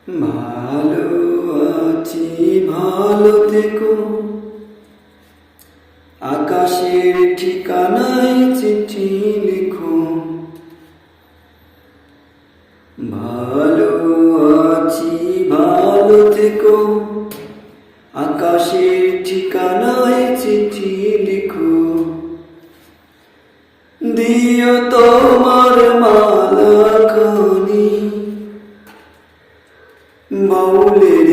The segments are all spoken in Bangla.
ভালো আছি, ভালো থেকো। আকাশের ঠিকানায় চিঠি লিখো। ভালো আছি, ভালো থেকো। আকাশের ঠিকানায় চিঠি লিখো। দিও তোমার মালা খানি বাউলের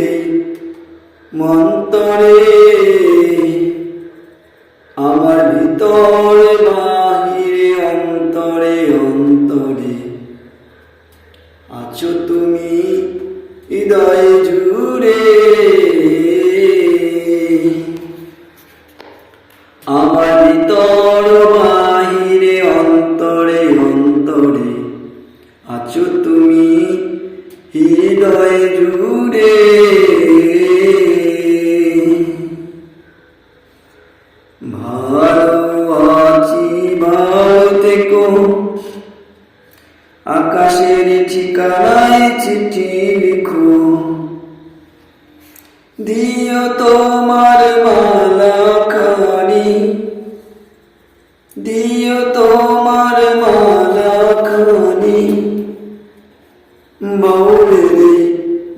মন্তরে। আমার ভিতরে বাহিরে অন্তরে অন্তরে আছো তুমি হৃদয় জুড়ে। আমার ভিতর বাহিরে অন্তরে অন্তরে আছো তুমি হৃদয় জুড়ে। ভালো আছি, ভালো থেকো। আকাশের ঠিকানায় চিঠি লিখো। দিও তোমার মালা খানি, দিও তোমার মালা খানি বাউলের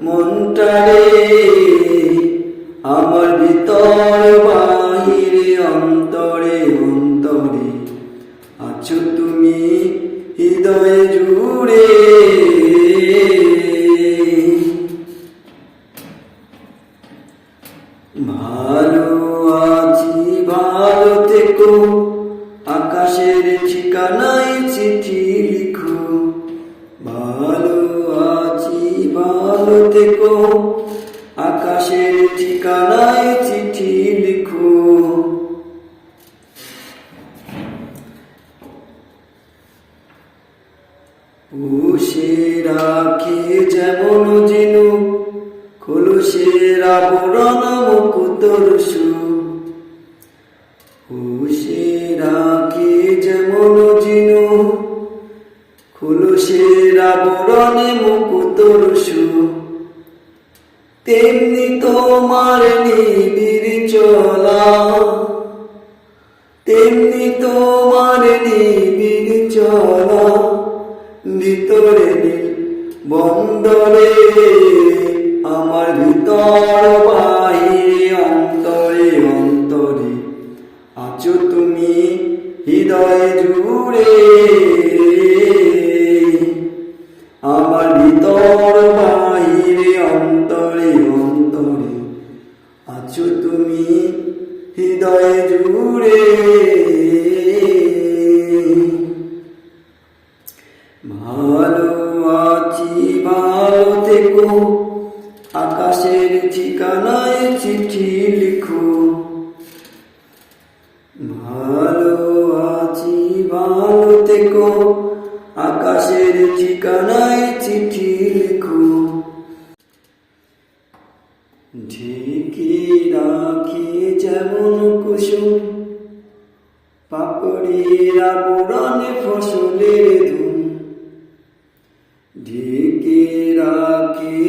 মনটারে। আমার ভিতর বাহিরে অন্তরে অন্তরে আছো তুমি হৃদয় জুড়ে। ভালো আছি, ভালো থেকো। আকাশের ঠিকানায় চিঠি লিখো। ভালো আছি, ভালো থেকো। আকাশের ঠিকানায় চিঠি লিখো। পুষে রাখে যেমন ঝিনুক খোলসের আবরণ মুকুতর সুর। পুষে রাখে যেমন ঝিনুক খোলসের আবরণে মুকুতর সুর। তেমনি তোমার নিবিড় চলা, তেমনি তোমার নিবিড় চলা ভিতরে নীল বন্দরে। আমার ভিতর বাহিরে অন্তরে অন্তরে আছো তুমি হৃদয় জুড়ে। আমার ভিতর বাহিরে অন্তরে অন্তরে আছো তুমি হৃদয় জুড়ে। ভালো আছি, ভালো থেকো। আকাশের ঠিকানায় চিঠি লিখো। ভালো আছি, ভালো থেকো। আকাশের ঠিকানায় চিঠি লিখো। ঢেকে রাখি যেমন কুসুম পাপড়ির আবরণে ফসলের ধুম। ঢেকে রাখে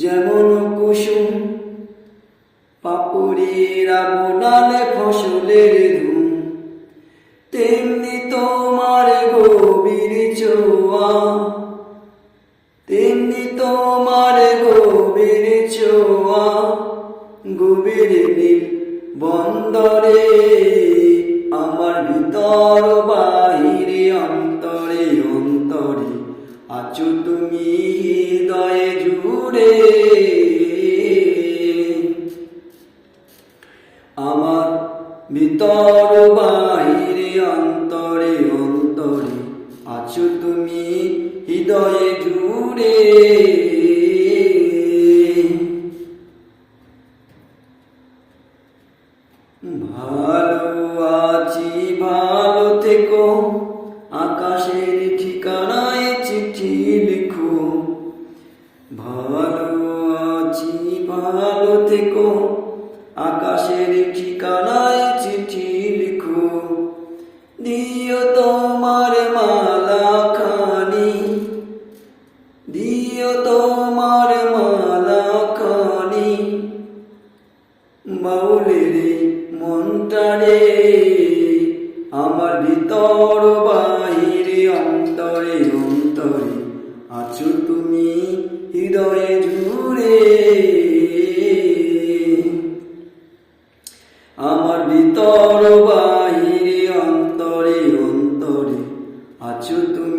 যেমন কুসুম পাপড়ির আবরণে ফসলের ধুম। তেমনি তোমার গভীর ছোঁয়া, তেমনি তোমার গভীর ছোঁয়া গভীর নীল বন্দরে। আমার ভিতর বাহিরে অন্তরে অন্তরে আছো তুমি হৃদয় জুড়ে। আমার ভিতর বাহিরে অন্তরে অন্তরে আছো তুমি হৃদয় জুড়ে। ভালো আছি, ভালো থেকো। আকাশের ঠিকানায় চিঠি লিখো। ভালো আছি, ভালো থেকো। আকাশের ঠিকানায় চিঠি লিখো। দিও তোমার মালা খানি, দিও তোমার মালা খানি বাউলের মনটারে আমার ভিতর বাহিরে অন্তরে অন্তরে আছো তুমি হৃদয়ে জুড়ে আমার ভিতর বাহিরে অন্তরে অন্তরে আছো তুমি